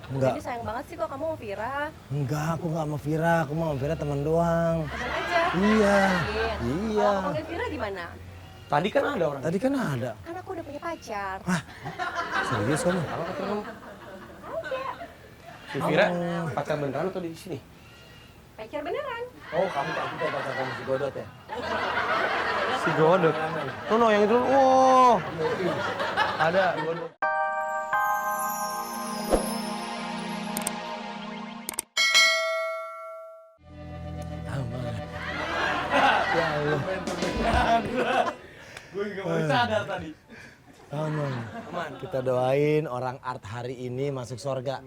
Enggak. Jadi sayang banget sih kok kamu mau Vira. Enggak, aku nggak sama Vira. Aku mau sama Vira teman doang. Teman aja. Iya. Yakin? Iya. Kalau aku panggil Vira gimana? Tadi kan ada orang. Tadi kan ada. Kan aku udah punya pacar. Serius kamu? Apa kata kamu? Si Vira pacar beneran atau di sini? Pacar beneran. Oh, kamu tak kita pacar kamu si Godot ya? Si Godot. No, yang itu. Oh. Ada Godot. Aman. Ya Allah. Gue juga baru sadar tadi. Aman. Kita doain orang art hari ini masuk surga.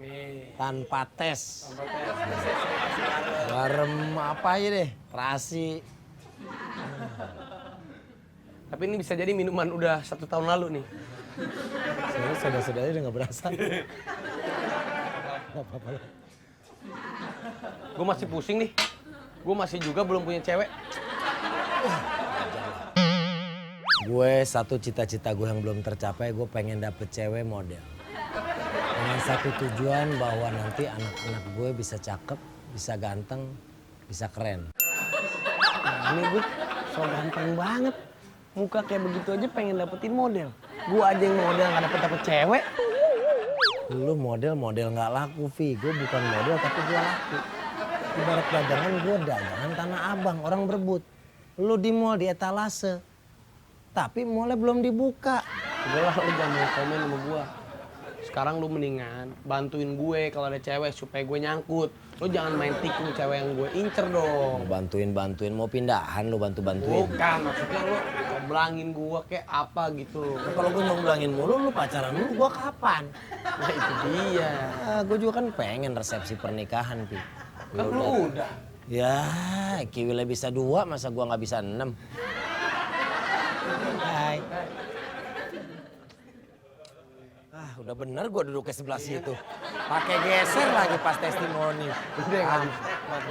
Tanpa tes. Garam apa aja deh. Terasi. Tapi ini bisa jadi minuman udah 1 tahun lalu nih. Soalnya soda-sodanya udah gak berasa. Gak apa-apa lah. Gue masih pusing nih. Gue masih juga belum punya cewek. Gue satu cita-cita gue yang belum tercapai, gue pengen dapet cewek model. Dengan satu tujuan bahwa nanti anak-anak gue bisa cakep, bisa ganteng, bisa keren. Nah, ini gue so ganteng banget. Muka kayak begitu aja pengen dapetin model. Gue aja yang model gak dapet cewek. Lu model nggak laku, Vi. Gue bukan model tapi gue laku. Ibarat dagangan gue dagangan tanah abang, orang berebut. Lu di mall, di etalase. Tapi mallnya belum dibuka. Udah lah, lu jangan mau komen sama gue. Sekarang lu mendingan bantuin gue kalau ada cewek supaya gue nyangkut. Lu jangan main tikung cewek yang gue incer dong. Mau bantuin, mau pindahan lu bantuin. Bukan, maksudnya lu belangin gue kayak apa gitu. Nah, kalau gue mau bilangin mulu, lu pacaran lu, gue kapan? Nah itu dia. Gue juga kan pengen resepsi pernikahan, Pi. Kan lu udah. Ya, Kiwilnya bisa 2, masa gua nggak bisa 6? Hai. Udah bener gua duduk ke sebelah situ. Pakai geser lagi pas testimoni. Udah ya,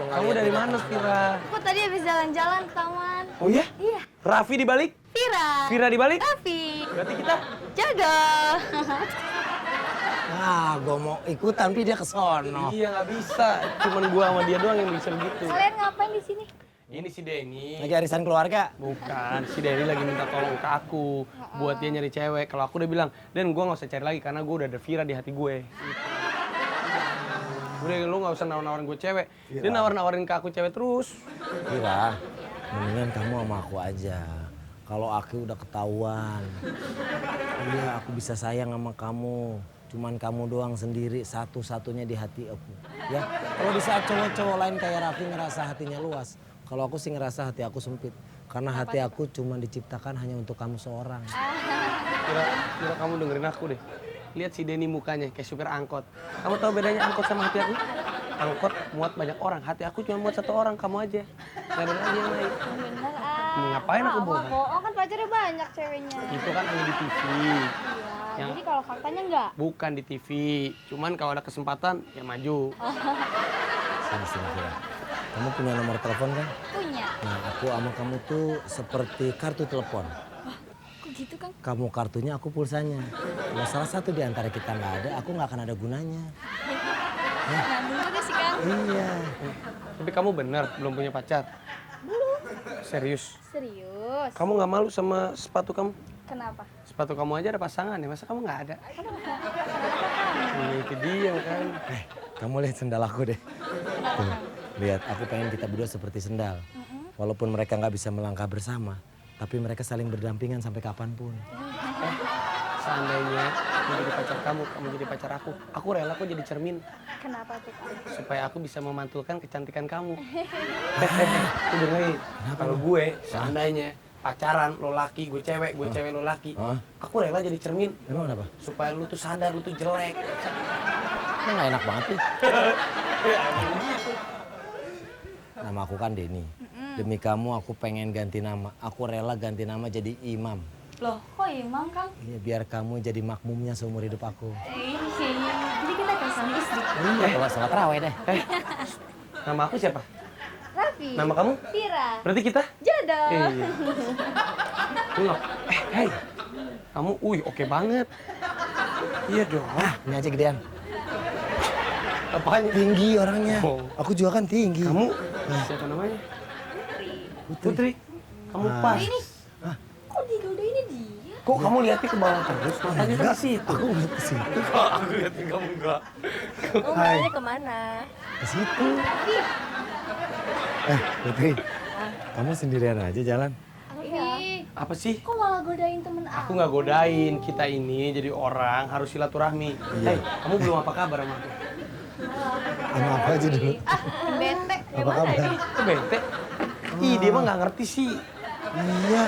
kamu dari mana, Vira? Aku tadi habis jalan-jalan ke taman. Oh iya? Iya. Raffi dibalik? Vira. Vira dibalik? Raffi. Berarti kita Jodoh. Gua mau ikutan, Pi, dia ke sono. iya nggak bisa. Cuman gua sama dia doang yang bisa begitu. Kalian ngapain di sini? Ini si Denny. Lagi arisan keluarga. Bukan, si Denny lagi minta tolong ke aku buat dia nyari cewek. Kalau aku udah bilang, Den gue nggak usah cari lagi karena gue udah ada Vira di hati gue. Udah lu nggak usah nawar-nawarin gue cewek. Dia nawar-nawarin ke aku cewek terus. Kira, mendingan kamu sama aku aja. Kalau aku udah ketahuan. Iya, aku bisa sayang sama kamu. Cuman kamu doang sendiri, satu-satunya di hati aku. Ya, kalau di saat cowok-cowok lain kayak Raffi ngerasa hatinya luas. Kalau aku sih ngerasa hati aku sempit. Karena hati aku cuma diciptakan hanya untuk kamu seorang. Kira kamu dengerin aku deh. Lihat si Denny mukanya kayak supir angkot. Kamu tahu bedanya angkot sama hati aku? Angkot muat banyak orang, hati aku cuma muat 1 orang, kamu aja. Gak ada lagi yang lain. Bener Ngapain aku bohong? bohong kan pacarnya banyak ceweknya. Itu kan hanya di TV. Iya. Jadi kalau faktanya enggak. Bukan di TV. Cuman kalau ada kesempatan ya maju. Sini, Kira. Kamu punya nomor telepon kan? Punya. Nah, aku sama kamu tuh seperti kartu telepon. Kok gitu kan? Kamu kartunya, aku pulsanya. Kalau salah satu di antara kita nggak ada, aku nggak akan ada gunanya. Nyambung juga sih kan? Iya. Tapi kamu benar belum punya pacar? Belum. Serius? Serius. Kamu nggak malu sama sepatu kamu? Kenapa? Sepatu kamu aja ada pasangan ya, masa kamu nggak ada? Kenapa kamu? Itu dia kan. Kamu lihat sendal aku deh. Tuh, lihat, aku pengen kita berdua seperti sendal. Walaupun mereka nggak bisa melangkah bersama, tapi mereka saling berdampingan sampai kapanpun. Seandainya aku jadi pacar kamu jadi pacar aku rela kok jadi cermin. Kenapa tuh Kak? Supaya aku bisa memantulkan kecantikan kamu. Tuh dengerin, kalau gue seandainya pacaran lo laki, gue cewek lo laki, aku rela jadi cermin. Emang kenapa? Supaya lu tuh sadar lu tuh jelek. Ini nggak enak banget sih. Nama aku kan Denny. Demi kamu aku pengen ganti nama. Aku rela ganti nama jadi Imam. Loh, kok imam Kang? Iya, biar kamu jadi makmumnya seumur hidup aku. Jadi kita kayak suami istri. Iya, kalau sholat raweh deh. Nama aku siapa? Raffi. Nama kamu? Vira. Berarti kita? Jodoh. Iya. Lu nggak? Hey, kamu, oke banget. Iya dong. Ini aja gedean. Apanya? Tinggi orangnya. Oh. Aku juga kan tinggi. Kamu siapa namanya? Putri. Kamu pas. Ini. Kok digodainnya dia? Kok kamu lihatnya ke bawah terus? Matanya kan di situ. Aku ngeliat ke situ. Kok aku lihatin kamu enggak? Kamu maunya kemana? Ke situ. Putri. Kamu sendirian aja jalan. Raffi, Apa sih? kok malah godain temen Aku nggak godain. Kita ini jadi orang harus silaturahmi. Hei, kamu belum apa kabar sama aku? Sama apa aja dulu. Bete. Apa kabar? Kok bete? Ih, dia mah nggak ngerti sih. Iya.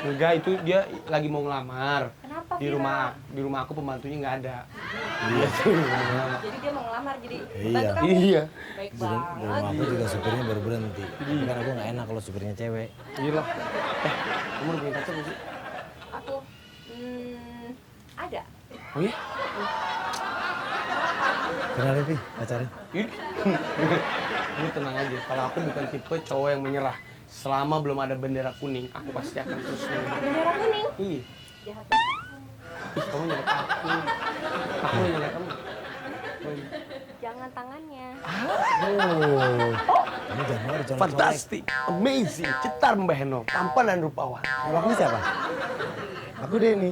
Enggak, itu dia lagi mau ngelamar. Kenapa, Di Vira? rumah aku pembantunya nggak ada. Iya sih, mau ngelamar. Jadi dia mau ngelamar jadi Iya. bantu kamu. Iya. Baik Di banget. rumah aku juga supirnya baru berhenti. Tapi kan aku nggak enak kalau supirnya cewek. Gila. Kamu udah punya pacar nggak sih? Aku ada. Oh iya? Kenalin Pi, pacarnya. Ini. Ini tenang aja. Kalau aku bukan tipe cowok yang menyerah. Selama belum ada bendera kuning, aku pasti akan terus menyerah. Bendera kuning. Iya. Jahat. Ih, kamu nyelek aku. Aku yang nyelek kamu. Oh, iya. Jangan tangannya. Oh. Kamu jangan mau dicolek-colek. Fantastic, amazing, cetar Mbak Heno, tampan dan rupawan. Kalau aku siapa? Aku Denny.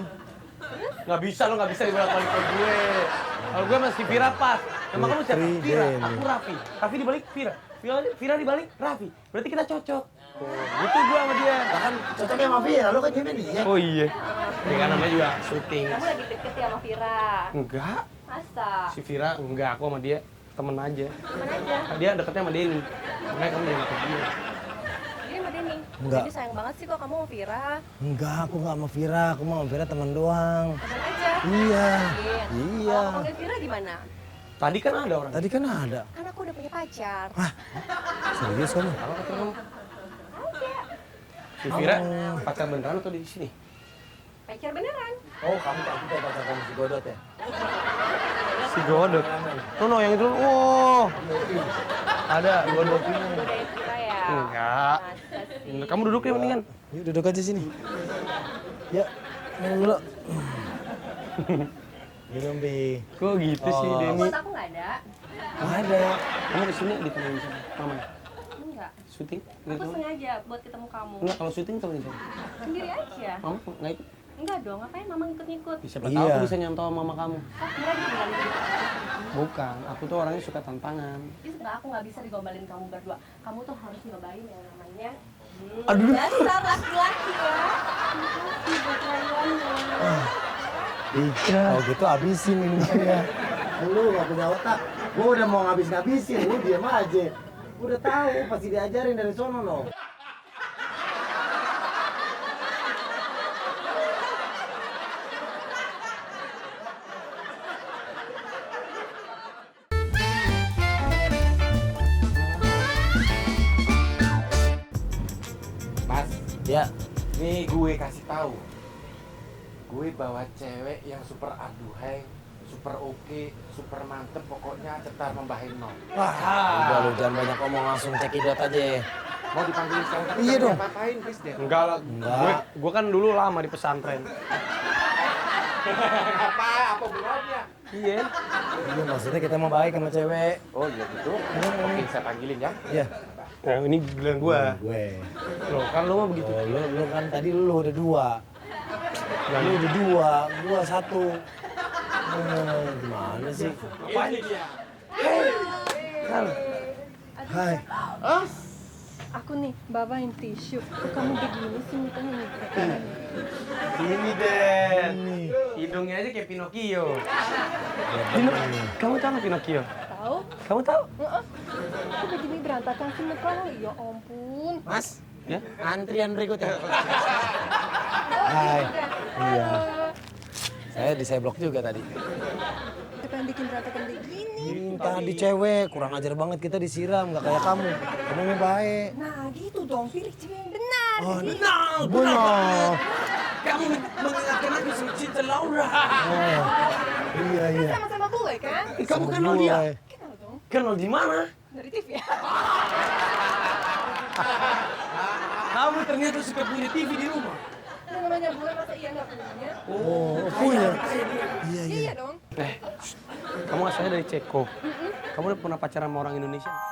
Nggak bisa, lo nggak bisa dibolak-balik ke gue. Kalau gue masih Vira pas. Nama kamu siapa? Putri Vira, Denny. aku Raffi. Raffi dibalik Vira. Vira dibalik Raffi. Berarti kita cocok. Gitu gue sama dia. Kan cocoknya sama Vira, lu kan cewek dia. Oh iya. Dia kan namanya juga syuting. Kamu lagi deket ya sama Vira. Enggak, Masa? si Vira enggak, aku sama dia temen aja. Temen aja. Dia deketnya sama Denny. Makanya kamu jangan deket dia. Jadi sama Denny. Enggak. Jadi sayang banget sih kok kamu sama Vira. Enggak, aku nggak sama Vira. Aku mau sama Vira teman doang. Temen aja. Iya. Iya. Iya. Kalau panggil Vira gimana? Tadi kan ada orang. Tadi kan ada. Kan aku udah punya pacar. Serius kamu? Kalau kata kamu, Ada. si Vira pacar beneran atau di sini? Pacar beneran. Oh, kamu tak kita pacar kamu si Godot ya? Si Godot. No, yang itu. Wow. Ada Godot. Godain Vira ya. Enggak. Masa sih? Kamu duduk ya mendingan. Yuk duduk aja sini. Ya, minum dulu. Minum, Bi. Kok gitu sih, Oh. Denny? Buat aku nggak ada. Nggak ada. Kamu kesini ditemenin sama mama? Enggak. Syuting? Aku sengaja buat ketemu kamu. Enggak, kalau syuting temenin siapa? Sendiri aja. Mama nggak ikut? Enggak dong, ngapain mama ngikut-ngikut? Siapa Iya. tahu aku bisa nyantol sama mama kamu. Oh, Vira ditinggalin gitu. Bukan, aku tuh orangnya suka tantangan. Jadi enggak, aku nggak bisa digombalin kamu berdua. Kamu tuh harus nyobain yang namanya Aduh. dasar laki-laki ya. Makasih buat rayuannya. Iya. Kalau gitu habisin minumannya. Lu gak punya otak. Gua udah mau ngabis-ngabisin, lu diam aja. Udah tahu pasti diajarin dari sono no. Mas, Ya, nih gue kasih tahu. Gue bawa cewek yang super aduhai, super oke, super mantep, pokoknya cetar membahin no. udah lu jangan banyak ngomong, langsung cekidot aja. Mau dipanggilin sekarang tapi Iya dong. Apa-apain, please deh. Enggak lah, Enggak. gue kan dulu lama di pesantren. Apa hubungannya? Iya. Iya, maksudnya kita mau baik sama cewek. Oh iya gitu. Oke, saya panggilin ya. Iya. Nah, ini giliran gue. Gue. Loh, kan lu mah begitu. Oh, lu kan tadi lu udah dua. Lu udah dua, gua satu. Gimana sih? Apanya dia? Hai. Aku nih bawain tisu. Kamu begini sih mukanya nih. Ini Den. Hidungnya aja kayak Pinocchio. Kamu tahu Pinocchio? Tahu? Kamu tahu? Aku begini berantakan sih muka lo. Ya ampun. Mas, Ya? antrian berikutnya. Hai. Iya. Saya di blok juga tadi. Siapa yang bikin berantakan begini? Tadi cewek, kurang ajar banget kita disiram, nggak kayak kamu. Kamu yang baik. Nah gitu dong, pilih cewek yang benar. Oh, benar. Kamu mengingatkan aku sama cinta Laura. Oh, iya iya. Sama-sama gue kan? Kamu Sama kenal gue. dia? Kenal dong. Kenal di mana? Dari TV ya. Kamu ternyata suka punya TV di rumah. Yang namanya gue masa iya nggak punya? Oh, punya. Iya iya. Iya dong. Kamu asalnya dari Ceko. Kamu udah pernah pacaran sama orang Indonesia?